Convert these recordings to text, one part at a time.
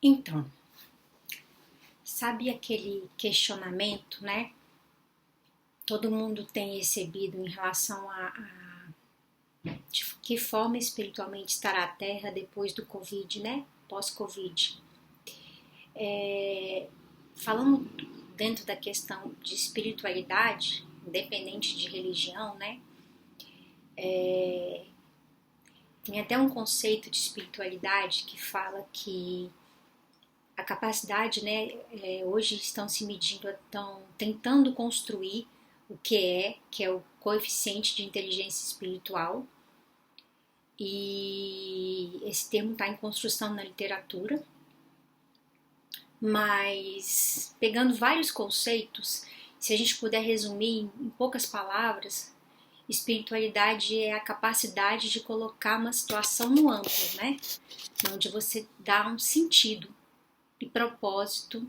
Então, sabe aquele questionamento, né? Todo mundo tem recebido em relação a de que forma espiritualmente estará a Terra depois do Covid, né? Pós-Covid. Falando dentro da questão de espiritualidade, independente de religião, né? Tem até um conceito de espiritualidade que fala que a capacidade, né? Hoje estão se medindo, estão tentando construir o que é o coeficiente de inteligência espiritual. E esse termo está em construção na literatura, mas pegando vários conceitos, se a gente puder resumir em poucas palavras, espiritualidade é a capacidade de colocar uma situação no amplo, né? Onde você dá um sentido e propósito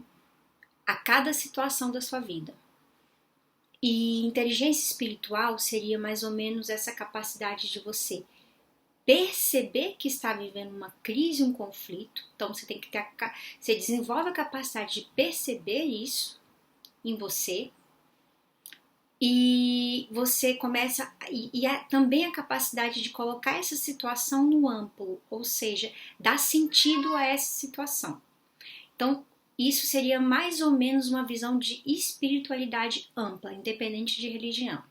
a cada situação da sua vida. E inteligência espiritual seria mais ou menos essa capacidade de você perceber que está vivendo uma crise, um conflito. Então você tem que ter você desenvolve a capacidade de perceber isso em você e você começa também a capacidade de colocar essa situação no amplo, ou seja, dar sentido a essa situação. Então isso seria mais ou menos uma visão de espiritualidade ampla, independente de religião.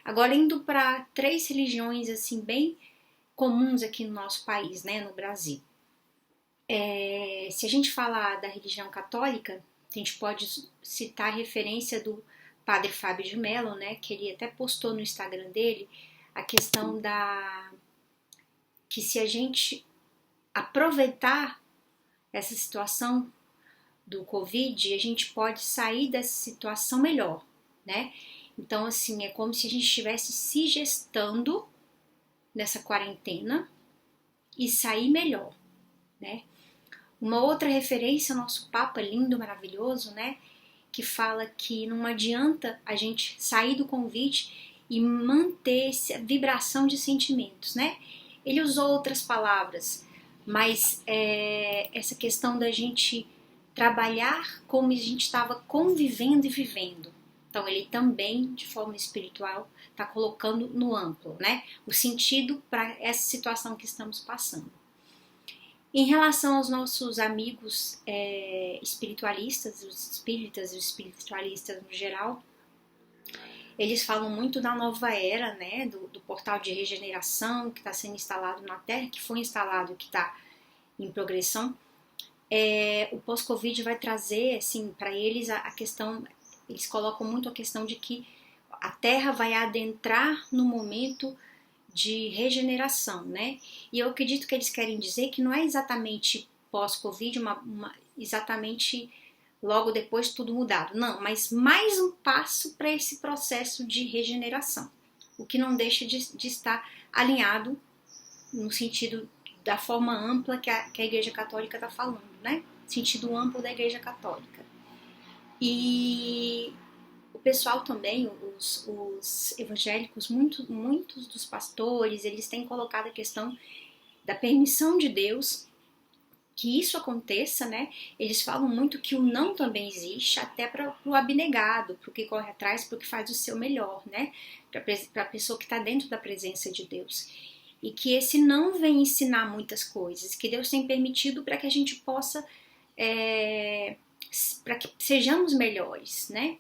Agora indo para 3 religiões assim bem comuns aqui no nosso país, né, no Brasil. Se a gente falar da religião católica, a gente pode citar a referência do Padre Fábio de Mello, né, que ele até postou no Instagram dele a questão que se a gente aproveitar essa situação do Covid, a gente pode sair dessa situação melhor, né? Então, assim, é como se a gente estivesse se gestando nessa quarentena e sair melhor, né? Uma outra referência ao nosso Papa lindo, maravilhoso, né? Que fala que não adianta a gente sair do convite e manter essa vibração de sentimentos, né? Ele usou outras palavras, mas essa questão da gente trabalhar como a gente estava convivendo e vivendo. Então ele também, de forma espiritual, está colocando no amplo, né? O sentido para essa situação que estamos passando. Em relação aos nossos amigos espiritualistas, os espíritas e os espiritualistas no geral, eles falam muito da nova era, né? Do portal de regeneração que está sendo instalado na Terra, que foi instalado, que está em progressão. O pós-Covid vai trazer, assim, para eles a questão. Eles colocam muito a questão de que a Terra vai adentrar no momento de regeneração, né? E eu acredito que eles querem dizer que não é exatamente pós-Covid, exatamente logo depois tudo mudado. Não, mas mais um passo para esse processo de regeneração. O que não deixa de estar alinhado no sentido da forma ampla que a Igreja Católica está falando, né? Sentido amplo da Igreja Católica. E o pessoal também, os evangélicos, muitos dos pastores, eles têm colocado a questão da permissão de Deus que isso aconteça, né? Eles falam muito que o não também existe, até para o abnegado, para o que corre atrás, para o que faz o seu melhor, né? Para a pessoa que está dentro da presença de Deus. E que esse não vem ensinar muitas coisas, que Deus tem permitido para que a gente possa, para que sejamos melhores, né?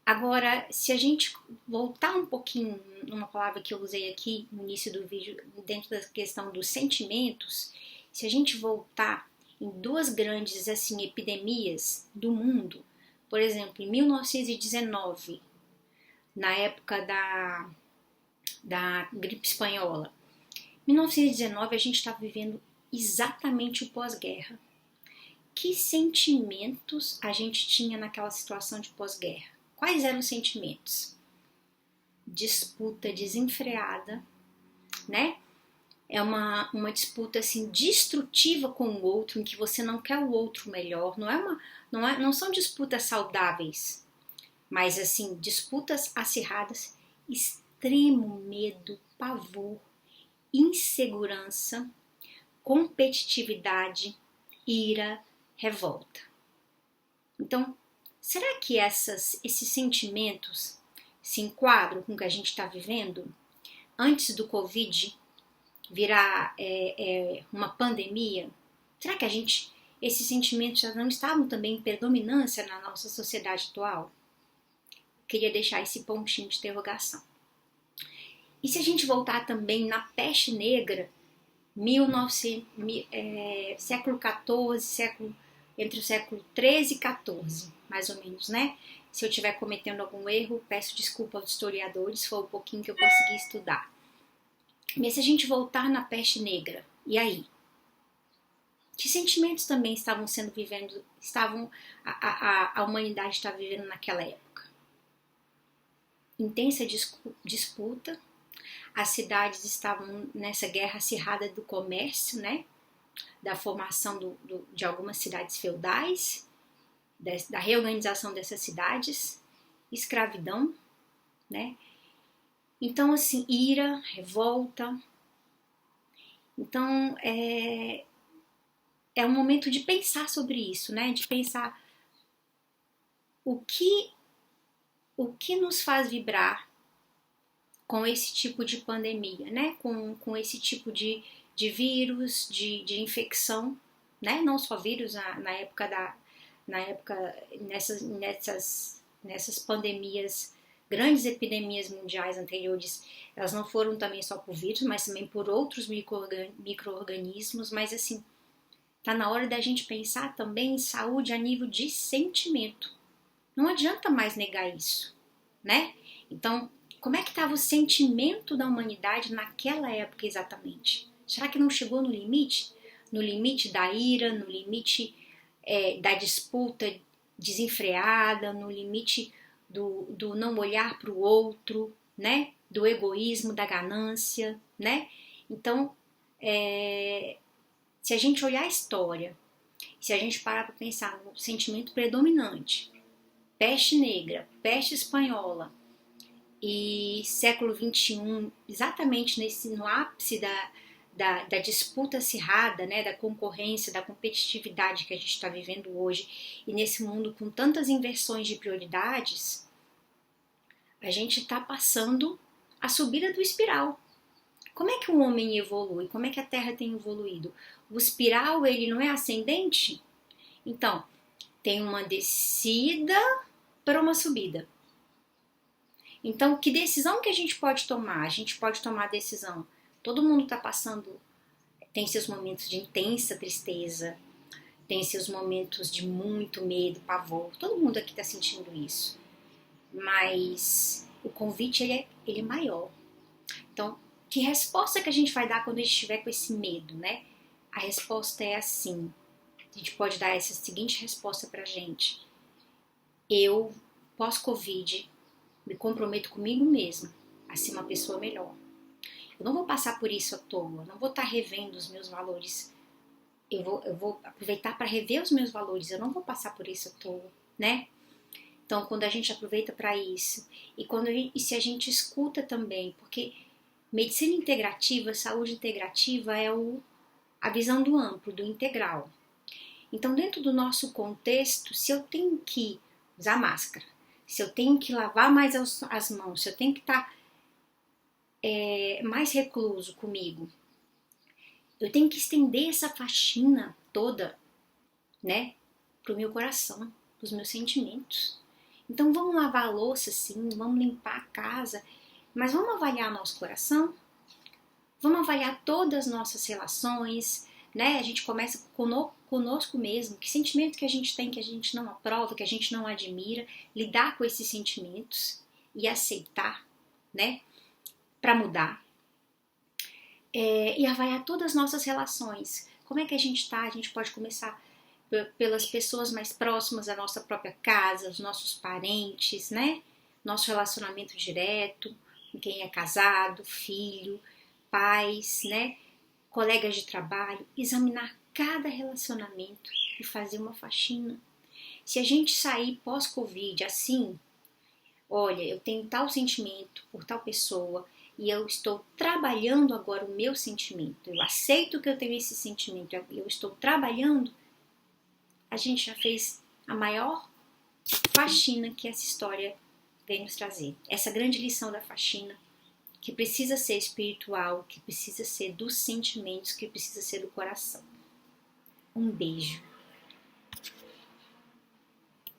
Agora, se a gente voltar um pouquinho numa palavra que eu usei aqui no início do vídeo, dentro da questão dos sentimentos, se a gente voltar em 2 grandes assim, epidemias do mundo, por exemplo, em 1919, na época da gripe espanhola, em 1919 a gente está vivendo exatamente o pós-guerra. Que sentimentos a gente tinha naquela situação de pós-guerra? Quais eram os sentimentos? Disputa desenfreada, né? É uma disputa assim destrutiva com o outro, em que você não quer o outro melhor. Não são disputas saudáveis, mas assim disputas acirradas, extremo medo, pavor, insegurança, competitividade, ira, revolta. Então, será que esses sentimentos se enquadram com o que a gente está vivendo? Antes do Covid virar uma pandemia, será que esses sentimentos já não estavam também em predominância na nossa sociedade atual? Queria deixar esse pontinho de interrogação. E se a gente voltar também na peste negra, século XIV, entre o século XIII e XIV, mais ou menos, né? Se eu estiver cometendo algum erro, peço desculpa aos historiadores, foi um pouquinho que eu consegui estudar. Mas se a gente voltar na peste negra, e aí? Que sentimentos também a humanidade estava vivendo naquela época? Intensa disputa, as cidades estavam nessa guerra acirrada do comércio, né? Da formação de algumas cidades feudais, da reorganização dessas cidades, escravidão, né? Então, assim, ira, revolta. Então, é um momento de pensar sobre isso, né? De pensar o que nos faz vibrar com esse tipo de pandemia, né? Com esse tipo de vírus, de infecção, né? Não só vírus nessas pandemias, grandes epidemias mundiais anteriores, elas não foram também só por vírus, mas também por outros micro-organismos, mas assim, tá na hora da gente pensar também em saúde a nível de sentimento. Não adianta mais negar isso, né? Então, como é que estava o sentimento da humanidade naquela época exatamente? Será que não chegou no limite? No limite da ira, no limite da disputa desenfreada, no limite do não olhar para o outro, né? Do egoísmo, da ganância, né? Então, se a gente olhar a história, se a gente parar para pensar no sentimento predominante, peste negra, peste espanhola e século XXI, exatamente no ápice da disputa acirrada, né, da concorrência, da competitividade que a gente está vivendo hoje, e nesse mundo com tantas inversões de prioridades, a gente está passando a subida do espiral. Como é que um homem evolui? Como é que a Terra tem evoluído? O espiral, ele não é ascendente? Então, tem uma descida para uma subida. Então, que decisão que a gente pode tomar? A gente pode tomar a decisão. Todo mundo está passando, tem seus momentos de intensa tristeza, tem seus momentos de muito medo, pavor. Todo mundo aqui está sentindo isso. Mas o convite, ele é maior. Então, que resposta que a gente vai dar quando a gente estiver com esse medo, né? A resposta é assim. A gente pode dar essa seguinte resposta pra gente. Eu, pós-Covid, me comprometo comigo mesma a ser uma pessoa melhor. Eu não vou passar por isso à toa, não vou estar revendo os meus valores. Eu vou aproveitar para rever os meus valores, eu não vou passar por isso à toa, né? Então, quando a gente aproveita para isso, e se a gente escuta também, porque medicina integrativa, saúde integrativa é a visão do amplo, do integral. Então, dentro do nosso contexto, se eu tenho que usar máscara, se eu tenho que lavar mais as mãos, se eu tenho que estar mais recluso comigo, eu tenho que estender essa faxina toda, né, pro meu coração, pros meus sentimentos. Então vamos lavar a louça sim, vamos limpar a casa, mas vamos avaliar nosso coração, vamos avaliar todas as nossas relações, né? A gente começa conosco mesmo, que sentimento que a gente tem que a gente não aprova, que a gente não admira, lidar com esses sentimentos e aceitar, né? Para mudar. E avaliar todas as nossas relações. Como é que a gente tá? A gente pode começar pelas pessoas mais próximas da nossa própria casa, os nossos parentes, né? Nosso relacionamento direto, com quem é casado, filho, pais, né? Colegas de trabalho, examinar cada relacionamento e fazer uma faxina. Se a gente sair pós-Covid assim, olha, eu tenho tal sentimento por tal pessoa e eu estou trabalhando agora o meu sentimento, eu aceito que eu tenho esse sentimento, eu estou trabalhando, a gente já fez a maior faxina que essa história vem nos trazer. Essa grande lição da faxina, que precisa ser espiritual, que precisa ser dos sentimentos, que precisa ser do coração. Um beijo.